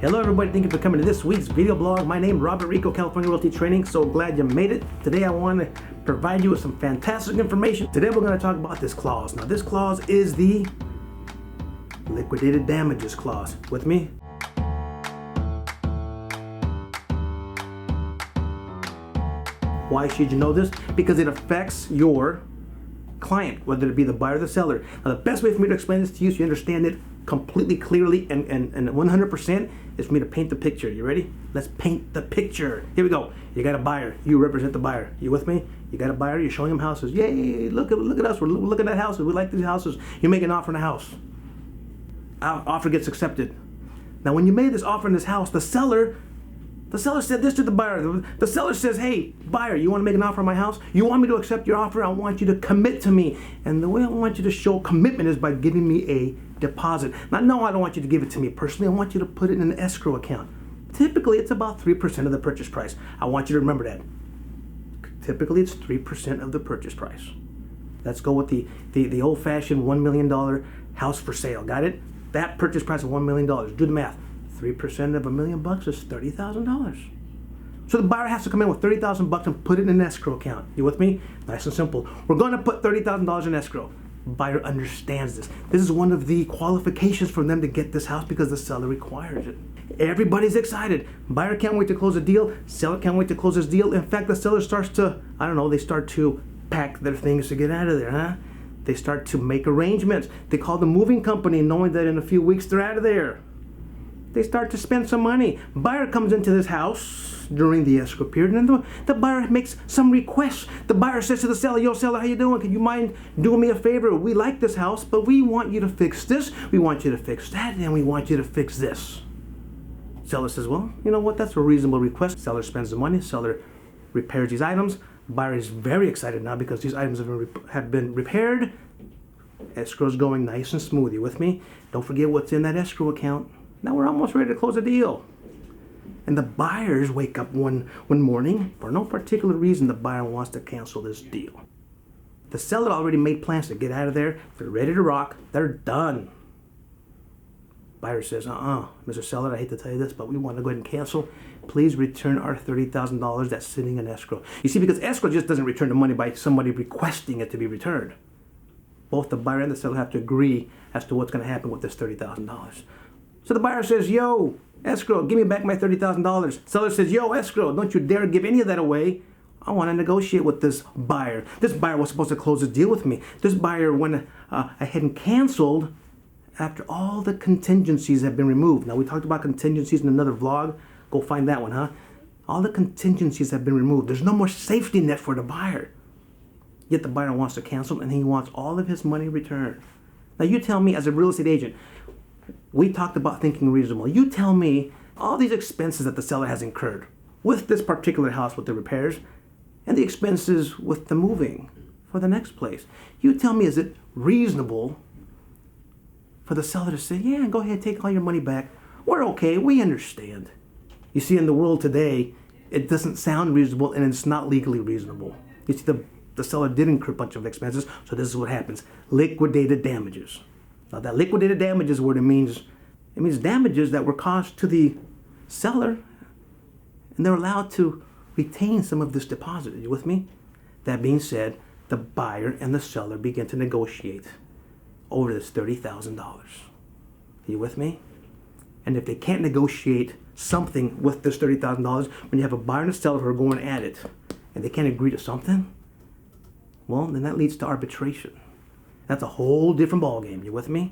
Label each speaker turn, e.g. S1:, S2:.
S1: Hello everybody, thank you for coming to this week's video blog. My name is Robert Rico, California Realty Training. So glad you made it. Today I want to provide you with some fantastic information. Today we're going to talk about this clause. Now this clause is the liquidated damages clause. With me? Why should you know this? Because it affects your client, whether it be the buyer or the seller. Now the best way for me to explain this to you so you understand it completely clearly and 100% is for me to paint the picture. You ready? Let's paint the picture. Here we go. You got a buyer. You represent the buyer. You with me? You got a buyer. You're showing him houses. Yay! Look at us. We're looking at houses. We like these houses. You make an offer on a house. Offer gets accepted. Now when you made this offer in this house, the seller said this to the buyer. The seller says, hey, buyer, you want to make an offer on my house? You want me to accept your offer? I want you to commit to me. And the way I want you to show commitment is by giving me a deposit. Now, no, I don't want you to give it to me personally. I want you to put it in an escrow account. Typically, it's about 3% of the purchase price. I want you to remember that. Typically, it's 3% of the purchase price. Let's go with the old-fashioned $1 million house for sale. Got it? That purchase price of $1 million. Do the math. 3% of $1 million is $30,000. So the buyer has to come in with $30,000 and put it in an escrow account. You with me? Nice and simple. We're going to put $30,000 in escrow. Buyer understands this. This is one of the qualifications for them to get this house because the seller requires it. Everybody's excited. Buyer can't wait to close a deal. Seller can't wait to close this deal. In fact, the seller starts to, they start to pack their things to get out of there, huh? They start to make arrangements. They call the moving company knowing that in a few weeks they're out of there. They start to spend some money. Buyer comes into this house during the escrow period, and the buyer makes some requests. The buyer says to the seller, yo, seller, how you doing? Can you mind doing me a favor? We like this house, but we want you to fix this, we want you to fix that, and we want you to fix this. Seller says, well, you know what? That's a reasonable request. Seller spends the money. Seller repairs these items. Buyer is very excited now because these items have been repaired. Escrow's going nice and smooth. You with me? Don't forget what's in that escrow account. Now we're almost ready to close the deal. And the buyers wake up one morning. For no particular reason, the buyer wants to cancel this deal. The seller already made plans to get out of there. They're ready to rock. They're done. Buyer says, Mr. Seller, I hate to tell you this, but we want to go ahead and cancel. Please return our $30,000 that's sitting in escrow. You see, because escrow just doesn't return the money by somebody requesting it to be returned. Both the buyer and the seller have to agree as to what's going to happen with this $30,000. So the buyer says, yo, escrow, give me back my $30,000. Seller says, yo, escrow, don't you dare give any of that away. I want to negotiate with this buyer. This buyer was supposed to close this deal with me. This buyer went ahead and canceled after all the contingencies have been removed. Now, we talked about contingencies in another vlog. Go find that one, huh? All the contingencies have been removed. There's no more safety net for the buyer. Yet the buyer wants to cancel, and he wants all of his money returned. Now, you tell me, as a real estate agent, we talked about thinking reasonable. You tell me all these expenses that the seller has incurred with this particular house with the repairs and the expenses with the moving for the next place. You tell me, is it reasonable for the seller to say, yeah, go ahead, take all your money back. We're okay, we understand. You see, in the world today, it doesn't sound reasonable and it's not legally reasonable. You see, the seller did incur a bunch of expenses, so this is what happens. Liquidated damages. Now that liquidated damages word, it means damages that were caused to the seller, and they're allowed to retain some of this deposit. Are you with me? That being said, the buyer and the seller begin to negotiate over this $30,000. Are you with me? And if they can't negotiate something with this $30,000, when you have a buyer and a seller who are going at it, and they can't agree to something, well, then that leads to arbitration. That's a whole different ballgame. You with me?